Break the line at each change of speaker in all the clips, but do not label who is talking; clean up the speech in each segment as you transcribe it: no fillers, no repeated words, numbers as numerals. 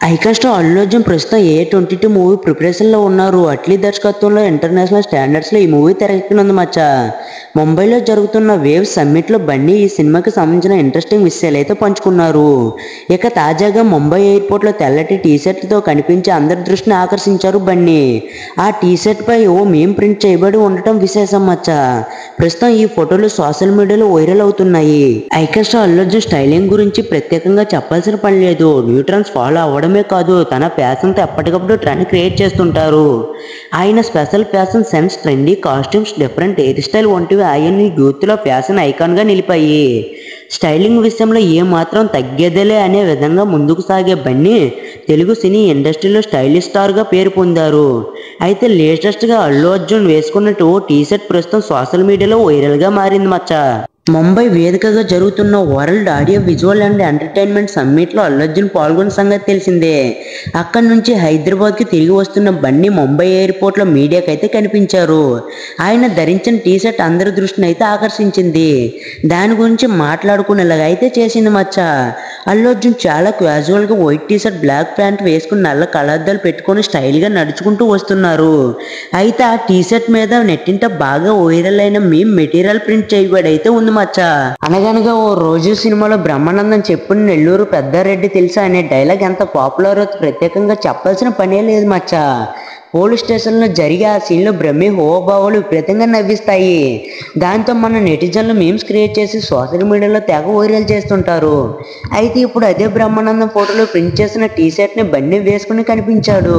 Icon star Allu Arjun ప్రస్తుతం A22 movie preparation లో ఉన్నారు. అట్లీ దర్శకత్వంలో ఇంటర్నేషనల్ స్టాండర్డ్స్ లో ఈ మూవీ తెరకెక్కనుంది మచ్చా. ముంబైలో జరుగుతున్న వేవ్ సమ్మిట్ లో బన్నీ ఈ సినిమాకి సంబంధించిన ఇంట్రెస్టింగ్ విషయాలు అయితే పంచుకున్నారు. ఇక తాజాగా ముంబై ఎయిర్పోర్ట్ లో తెల్లటి టీ-షర్ట్ తో కనిపించి అందరి దృష్టిని ఆకర్షించారు బన్నీ. ఆ టీ-షర్ట్ పై ఓ మీమ్ ప్రింట్ చేయబడి ఉండటం విశేషం మచ్చా. ప్రస్తుతం ఈ ఫోటోలు సోషల్ మీడియాలో వైరల్ అవుతున్నాయి. Icon star Allu Arjun styling గురించి ప్రత్యేకంగా చెప్పాల్సిన పని లేదు. న్యూట్రన్స్ ఫాలో అవ్వడమే కాదు, తన ఫ్యాషన్ తో ఎప్పటికప్పుడు ట్రెండ్ క్రియేట్ చేస్తుంటారు. ఆయన special fashion sense, trendy costumes, different hair style వంటివి ఆయన్ని యూత్ లో ఫ్యాషన్ ఐకాన్ గా నిలిపాయి. స్టైలింగ్ విషయంలో ఏ మాత్రం తగ్గేదేలే అనే విధంగా ముందుకు సాగే బన్నీ తెలుగు సినీ ఇండస్ట్రీలో స్టైలిష్ స్టార్ గా పేరు పొందారు. అయితే లేటెస్ట్ గా అల్లు అర్జున్ వేసుకున్నట్టు ఓ టీ-షర్ట్ ప్రస్తుతం సోషల్ మీడియాలో వైరల్ గా మారింది మచ్చా. ముంబై వేదికగా జరుగుతున్న world audio visual and entertainment summit లో అల్లు అర్జున్ పాల్గొన్న సంగతి తెలిసిందే. అక్కడి నుంచి హైదరాబాద్ కి తిరిగి వస్తున్న బన్నీ ముంబై ఎయిర్పోర్ట్ లో మీడియాకి అయితే కనిపించారు. ఆయన ధరించిన టీ-షర్ట్ అందరి దృష్టిని అయితే ఆకర్షించింది. దాని గురించి మాట్లాడుకునేలాగా అయితే చేసింది మచ్చా. అల్లు అర్జున్ చాలా క్యాజువల్ గా వైట్ టీ-షర్ట్, బ్లాక్ ప్యాంట్ వేసుకుని నల్ల కళ్ళద్దాలు పెట్టుకుని స్టైల్ గా నడుచుకుంటూ వస్తున్నారు. అయితే ఆ టీ-షర్ట్ మీద నెట్టింట బాగా వైరల్ అయిన మీమ్ మెటీరియల్ ప్రింట్ చేయబడి అయితే ఉంది మచ్చా. అనగనగా ఓ రోజు సినిమాలో బ్రహ్మానందం చెప్పిన నెల్లూరు పెద్దారెడ్డి తెలుసా అనే డైలాగ్ ఎంత పాపులర్ ప్రత్యేకంగా చెప్పాల్సిన పనే లేదు మచ్చా. పోలీస్ స్టేషన్ లో జరిగే ఆ సీన్ లో బ్రహ్మి హోబావులు విపరీతంగా నవ్విస్తాయి. దాంతో మన నెటిజన్లు మీమ్స్ క్రియేట్ చేసి సోషల్ మీడియాలో తెగ వైరల్ చేస్తుంటారు. అయితే ఇప్పుడు అదే బ్రహ్మానందం ఫోటోలో ప్రింట్ చేసిన టీ-షర్ట్ ని బన్నీ వేసుకుని కనిపించాడు.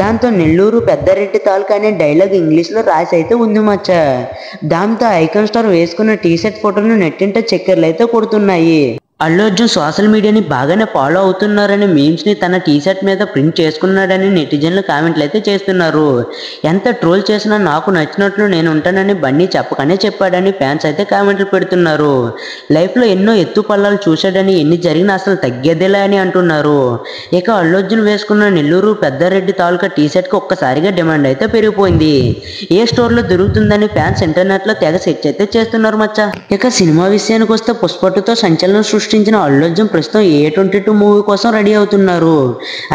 దాంతో నెల్లూరు పెద్దారెడ్డి తాలూకా అనే డైలాగ్ ఇంగ్లీష్ లో రాసి అయితే ఉంది మచ్చా. దాంతో ఐకాన్ స్టార్ వేసుకున్న టీ-షర్ట్ ఫోటోను నెట్టింట చక్కర్లు అయితే కొడుతున్నాయి. అల్లు అర్జున్ సోషల్ మీడియాని బాగానే ఫాలో అవుతున్నారని మీమ్స్ ని తన టీ-షర్ట్ మీద ప్రింట్ చేసుకున్నాడని నెటిజన్లు కామెంట్లు అయితే చేస్తున్నారు. ఎంత ట్రోల్ చేసినా నాకు నచ్చినట్లు నేను ఉంటానని బన్నీ చెప్పకనే చెప్పాడని ఫ్యాన్స్ అయితే కామెంట్లు పెడుతున్నారు. లైఫ్ లో ఎన్నో ఎత్తు పల్లాలు చూశాడని, ఎన్ని జరిగినా అసలు తగ్గేదేలే అని అంటున్నారు. ఇక అల్లు అర్జున్ వేసుకున్న నెల్లూరు పెద్దారెడ్డి తాలూకా టీ-షర్ట్ కి ఒక్కసారిగా డిమాండ్ అయితే పెరిగిపోయింది. ఏ స్టోర్ లో దొరుకుతుందని ఫ్యాన్స్ ఇంటర్నెట్ లో తెగ సెర్చ్ అయితే చేస్తున్నారు మచ్చా. ఇక సినిమా విషయానికి వస్తే పుష్ప2తో సంచలనం సృష్టించిన అల్లు అర్జున్ ప్రస్తుతం A22 మూవీ కోసం రెడీ అవుతున్నారు.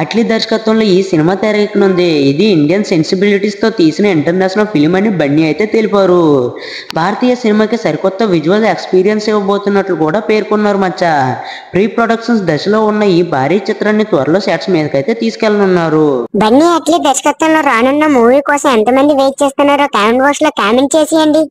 అట్లీ దర్శకత్వంలో ఈ సినిమా తెరకెక్కనుంది. ఇది ఇండియన్ సెన్సిబిలిటీస్ తో తీసిన ఇంటర్నేషనల్ ఫిలిం అని బన్నీ అయితే తెలిపారు. భారతీయ సినిమాకి సరికొత్త విజువల్ ఎక్స్పీరియన్స్ ఇవ్వబోతున్నట్లు కూడా పేర్కొన్నారు మచ్చా. ప్రీ ప్రొడక్షన్స్ దశలో ఉన్న ఈ భారీ చిత్రాన్ని త్వరలో సెట్స్ మీదకైతే తీసుకెళ్లనున్నారు.
బన్నీ అట్లీ దర్శకత్వంలో రానున్న మూవీ కోసం ఎంతమంది వెయిట్ చేస్తున్నారో కామెంట్ బాక్స్ లో కామెంట్ చేసేయండి.